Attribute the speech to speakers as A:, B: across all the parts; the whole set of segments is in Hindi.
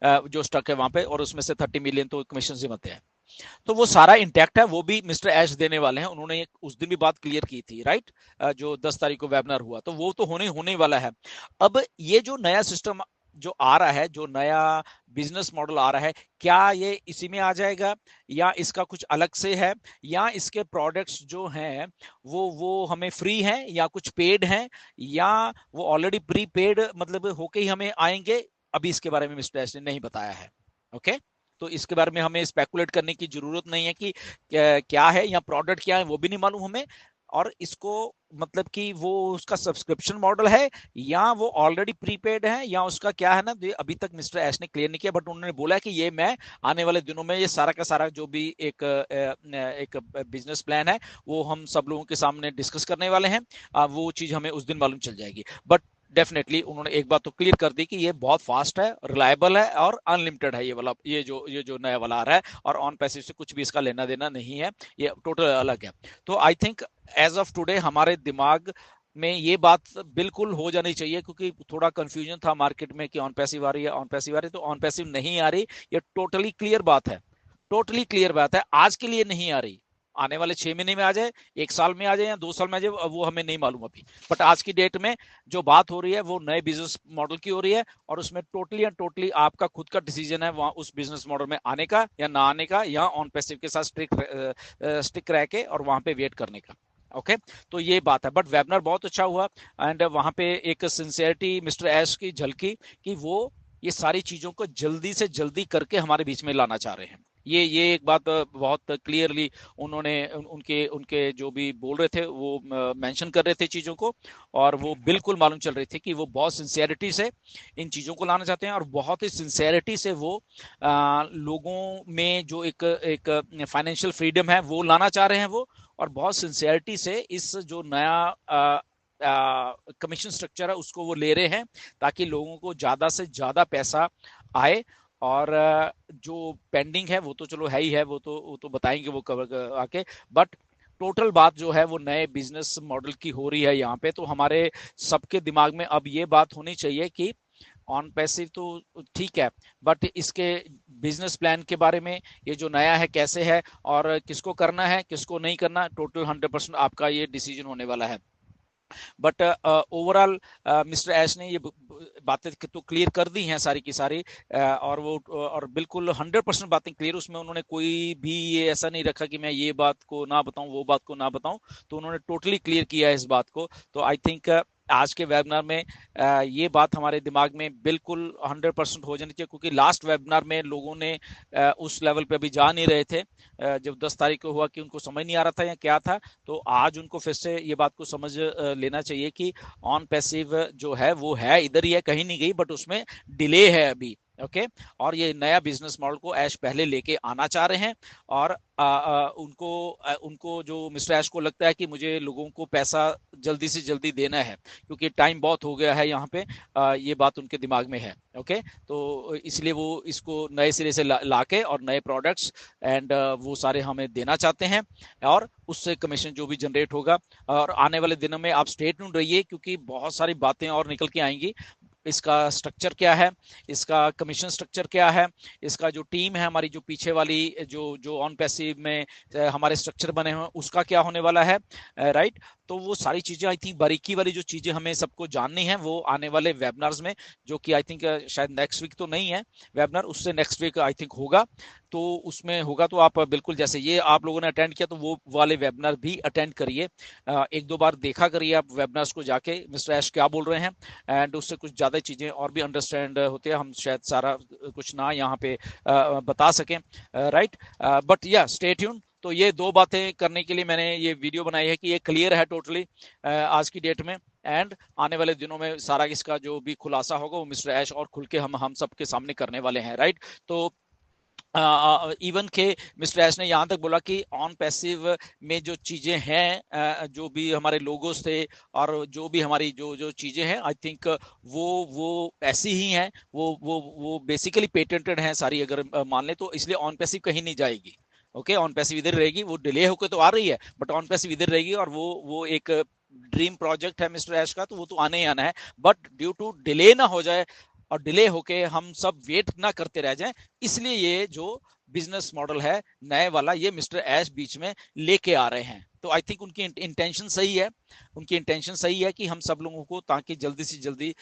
A: जो स्टक है वहां पे, और उसमें से 30 मिलियन तो कमीशन से बनते हैं। तो वो सारा इंटैक्ट है, वो भी मिस्टर ऐश देने वाले हैं। उन्होंने उस दिन भी बात क्लियर की थी, राइट। जो 10 तारीख को वेबिनार हुआ, तो वो तो होने होने वाला है। अब ये जो नया सिस्टम जो आ रहा है, जो नया बिजनेस मॉडल आ रहा है, क्या ये इसी में आ जाएगा, या इसका कुछ अलग से है, या इसके प्रोडक्ट्स जो हैं वो हमें फ्री हैं या कुछ पेड हैं, या वो ऑलरेडी प्री पेड मतलब होके ही हमें आएंगे? अभी इसके बारे में मिस्टर एस ने नहीं बताया है। ओके, तो इसके बारे में हमें स्पेकुलेट करने की जरूरत नहीं है कि क्या है या प्रोडक्ट क्या है, वो भी नहीं मालूम हमें। और इसको मतलब कि वो उसका सब्सक्रिप्शन मॉडल है, या वो ऑलरेडी प्रीपेड है, या उसका क्या है ना, अभी तक मिस्टर एश ने क्लियर नहीं किया। बट उन्होंने बोला कि ये मैं आने वाले दिनों में ये सारा का सारा जो भी एक बिजनेस प्लान है, वो हम सब लोगों के सामने डिस्कस करने वाले हैं। वो चीज हमें उस दिन मालूम चल जाएगी। बट डेफिनेटली उन्होंने एक बात तो क्लियर कर दी कि ये बहुत फास्ट है, रिलायबल है और अनलिमिटेड है। ये वाला ये जो नया वाला आ रहा है, और ऑन पैसिव से कुछ भी इसका लेना देना नहीं है, ये टोटल अलग है। तो I think as of today हमारे दिमाग में ये बात बिल्कुल हो जानी चाहिए, क्योंकि थोड़ा कंफ्यूजन था मार्केट में कि ऑन पैसिव आ रही है, ऑन पैसिव आ रही है। तो ऑन पैसिव नहीं आ रही, ये टोटली क्लियर बात है। टोटली क्लियर बात है, आज के लिए नहीं आ रही। आने वाले 6 महीने में आ जाए, 1 साल में आ जाए, या 2 साल में आ जाए, वो हमें नहीं मालूम अभी। बट आज की डेट में जो बात हो रही है वो नए बिजनेस मॉडल की हो रही है, और उसमें टोटली एंड टोटली आपका खुद का डिसीजन है वहां उस बिजनेस मॉडल में आने का या ना आने का, या ऑन पैसिव के साथ स्टिक रह के और वहां पे वेट करने का। ओके, तो ये बात है। बट वेबिनार बहुत अच्छा हुआ, एंड वहां पे एक सिंसियरिटी मिस्टर एश की झलकी कि वो ये सारी चीजों को जल्दी से जल्दी करके हमारे बीच में लाना चाह रहे हैं। ये एक बात बहुत क्लियरली उन्होंने उनके उनके जो भी बोल रहे थे वो मेंशन कर रहे थे चीजों को, और वो बिल्कुल मालूम चल रही थी कि वो बहुत सिंसियरिटी से इन चीजों को लाना चाहते हैं, और बहुत ही सिंसियरिटी से वो लोगों में जो एक एक फाइनेंशियल फ्रीडम है वो लाना चाह रहे हैं वो, और बहुत सिंसियरिटी से इस जो नया कमीशन स्ट्रक्चर है उसको वो ले रहे हैं, ताकि लोगों को ज्यादा से ज्यादा पैसा आए। और जो पेंडिंग है वो तो चलो है ही है, वो तो बताएंगे वो कवर आके। बट टोटल बात जो है वो नए बिजनेस मॉडल की हो रही है यहाँ पे। तो हमारे सबके दिमाग में अब ये बात होनी चाहिए कि ऑन पैसिव तो ठीक है, बट इसके बिजनेस प्लान के बारे में, ये जो नया है कैसे है, और किसको करना है किसको नहीं करना, टोटल 100% आपका ये डिसीजन होने वाला है। बट ओवरऑल मिस्टर एश ने ये बातें तो क्लियर कर दी हैं सारी की सारी, और वो और बिल्कुल 100% बातें क्लियर, उसमें उन्होंने कोई भी ये ऐसा नहीं रखा कि मैं ये बात को ना बताऊं वो बात को ना बताऊं। तो उन्होंने टोटली क्लियर किया है इस बात को। तो आई थिंक आज के वेबिनार में ये बात हमारे दिमाग में बिल्कुल 100% हो जानी चाहिए, क्योंकि लास्ट वेबिनार में लोगों ने उस लेवल पे अभी जा नहीं रहे थे। जब 10 तारीख को हुआ कि उनको समझ नहीं आ रहा था या क्या था, तो आज उनको फिर से ये बात को समझ लेना चाहिए कि ऑन पैसिव जो है वो है, इधर ही है, कहीं नहीं गई, बट उसमें डिले है अभी। ओके, और ये नया बिजनेस मॉडल को ऐश पहले लेके आना चाह रहे हैं। और उनको जो मिस्टर ऐश को लगता है कि मुझे लोगों को पैसा जल्दी से जल्दी देना है, क्योंकि टाइम बहुत हो गया है यहाँ पे, ये बात उनके दिमाग में है। ओके, तो इसलिए वो इसको नए सिरे से लाके और नए प्रोडक्ट्स एंड वो सारे हमें देना चाहते हैं, और उससे कमीशन जो भी जनरेट होगा। और आने वाले दिनों में आप स्टे ट्यून्ड रहिए, क्योंकि बहुत सारी बातें और निकल के आएंगी। इसका स्ट्रक्चर क्या है, इसका कमीशन स्ट्रक्चर क्या है, इसका जो टीम है हमारी, जो पीछे वाली जो जो ऑन पैसिव में हमारे स्ट्रक्चर बने हुए उसका क्या होने वाला है, राइट। तो वो सारी चीजें आई थिंक बारीकी वाली जो चीजें हमें सबको जाननी है, वो आने वाले वेबिनार्स में, जो कि आई थिंक शायद नेक्स्ट वीक तो नहीं है वेबिनार, उससे नेक्स्ट वीक आई थिंक होगा। तो उसमें होगा, तो आप बिल्कुल जैसे ये आप लोगों ने अटेंड किया, तो वो वाले वेबिनार भी अटेंड करिए। एक दो बार देखा करिए आप वेबिनार्स को जाके, मिस्टर ऐश क्या बोल रहे हैं, एंड उससे कुछ ज्यादा चीजें और भी अंडरस्टैंड होते हैं। हम शायद सारा कुछ ना यहाँ पे बता सकें, राइट। बट या स्टे ट्यून। तो ये दो बातें करने के लिए मैंने ये वीडियो बनाई है कि ये क्लियर है टोटली आज की डेट में, एंड आने वाले दिनों में सारा इसका जो भी खुलासा होगा वो मिस्टर ऐश और खुल के हम सबके सामने करने वाले हैं, राइट। तो इवन के मिस्टर एस ने यहाँ तक बोला कि ऑन पैसिव में जो चीजें हैं, जो भी हमारे लोगोस थे और जो भी हमारी जो जो चीजें हैं, आई थिंक वो ऐसी ही हैं, वो बेसिकली पेटेंटेड हैं सारी, अगर मान ले तो, इसलिए ऑन पैसिव कहीं नहीं जाएगी। ओके, ऑन पैसिव इधर रहेगी, वो डिले होकर तो आ रही है, बट ऑन पैसिव इधर रहेगी, और वो एक ड्रीम प्रोजेक्ट है मिस्टर एश का, तो वो तो आने ही आना है। बट ड्यू टू डिले ना हो जाए, और डिले होके हम सब वेट ना करते रह जाएं, इसलिए ये जो बिजनेस मॉडल है नए वाला ये मिस्टर ऐश बीच में लेके आ रहे हैं। तो आई थिंक उनकी इंटेंशन सही है, उनकी इंटेंशन सही है कि हम सब लोगों को ताकि जल्दी से जल्दी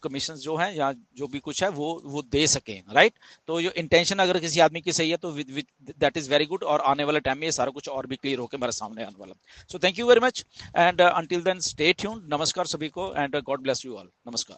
A: कमीशन जो है या जो भी कुछ है वो दे सकें, राइट। तो जो इंटेंशन अगर किसी आदमी की सही है तो दैट इज वेरी गुड, और आने वाले टाइम में ये सारा कुछ और भी क्लियर होकर मेरे सामने आने वाला। So thank you very much and until then stay tuned. नमस्कार सभी को and God bless you all. नमस्कार।